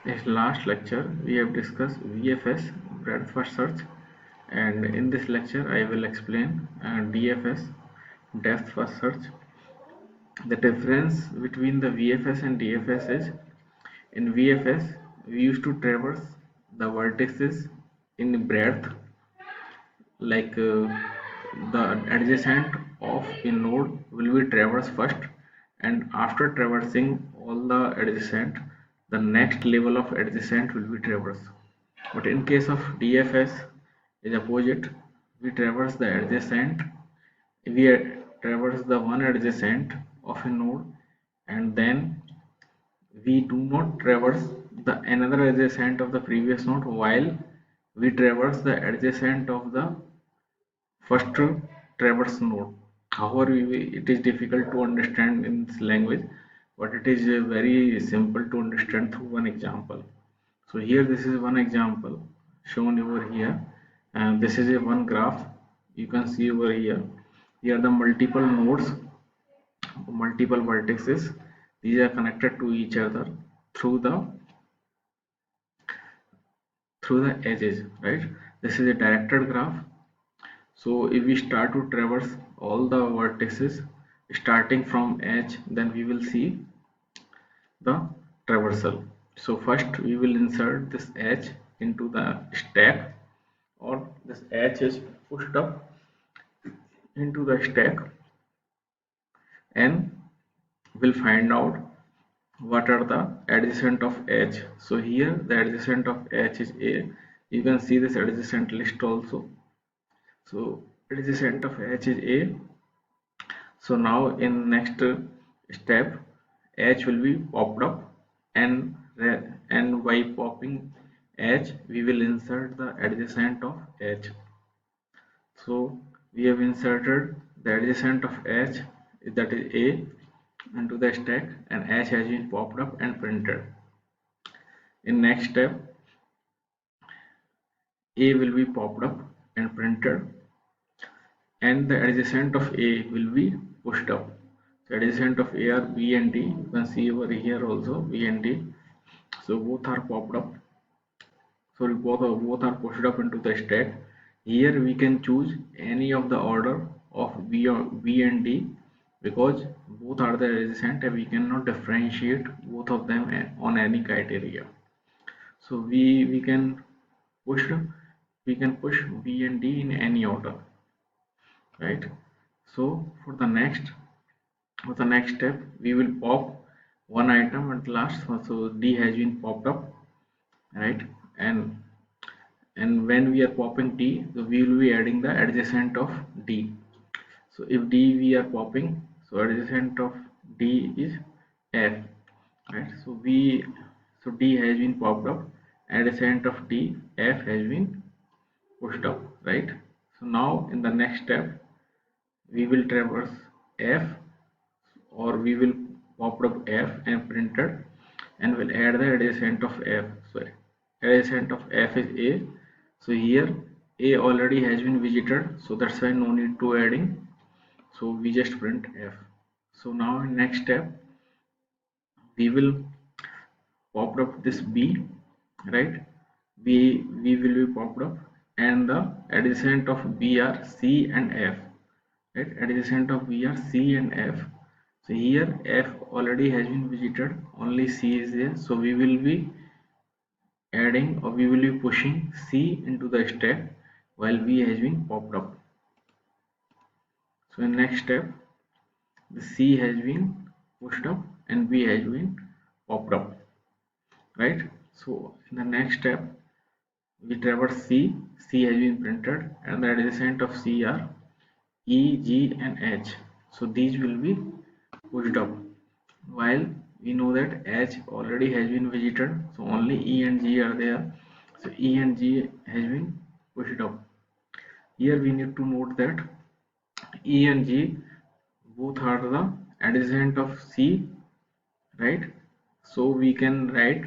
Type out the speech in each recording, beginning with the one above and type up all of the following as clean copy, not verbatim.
In last lecture, we have discussed VFS, breadth first search, and in this lecture, I will explain DFS, depth first search. The difference between the VFS and DFS is in VFS, we used to traverse the vertices in breadth, like the adjacent of a node will be traversed first, and after traversing all the adjacent, the next level of adjacent will be traversed. But in case of DFS is opposite. We traverse the adjacent, we traverse the one adjacent of a node, and then we do not traverse the another adjacent of the previous node while we traverse the adjacent of the first traverse node. However, it is difficult to understand in this language, but it is very simple to understand through one example. So here this is one example shown over here, and this is a one graph you can see over here. Here the multiple nodes, multiple vertices, these are connected to each other through the edges, right? This is a directed graph. So if we start to traverse all the vertices starting from edge, then we will see the traversal. So first we will insert this edge into the stack, or this edge is pushed up into the stack, and we'll find out what are the adjacent of edge. So here the adjacent of edge is A. You can see this adjacent list also. So adjacent of edge is A. So now in next step, edge will be popped up, and by popping edge we will insert the adjacent of edge. So we have inserted the adjacent of edge, that is A, into the stack, and edge has been popped up and printed. In next step, A will be popped up and printed, and the adjacent of A will be pushed up. The adjacent of A are B and D. You can see over here also B and D. So both are popped up. Sorry, both are pushed up into the stack. Here we can choose any of the order of B and D, because both are the adjacent and we cannot differentiate both of them on any criteria. So we can push B and D in any order, right? So for the next step, we will pop one item at last. So D has been popped up, right? And when we are popping D, so we will be adding the adjacent of D. So if D we are popping, so adjacent of D is F, right? So D has been popped up, adjacent of D F has been pushed up, right? So now in the next step, we will traverse F, or we will pop up F and printed, and will add the adjacent of F. So adjacent of F is A. So here A already has been visited, so that's why no need to adding. So we just print F. So now in next step, we will pop up this B, right? B will be popped up, and the adjacent of B are C and F, right? Adjacent of B are C and F. So here F already has been visited, only C is there, so we will be adding, or we will be pushing C into the stack while B has been popped up. So in next step, the C has been pushed up and B has been popped up, right? So in the next step, we traverse C has been printed, and the adjacent of C are E, G and H. So these will be pushed up, while we know that H already has been visited, so only E and G are there. So E and G has been pushed up. Here we need to note that E and G both are the adjacent of C, right? So we can write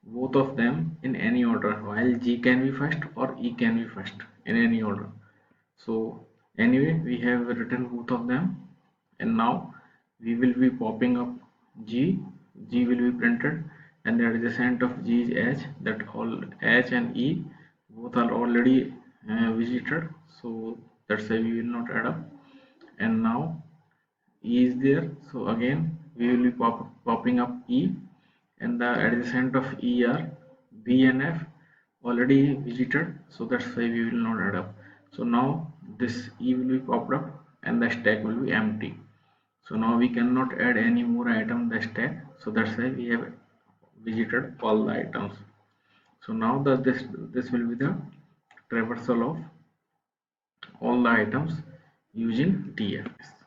both of them in any order, while G can be first or E can be first, in any order. So anyway, we have written both of them, and now we will be popping up G. G will be printed, and the adjacent of G is H, that all H and E both are already visited, so that's why we will not add up. And now E is there, so again we will be popping up E, and the adjacent of E are B and F already visited, so that's why we will not add up. So now this E will be popped up and the stack will be empty. So now we cannot add any more item in the stack, so that's why we have visited all the items. So now this will be the traversal of all the items using DFS.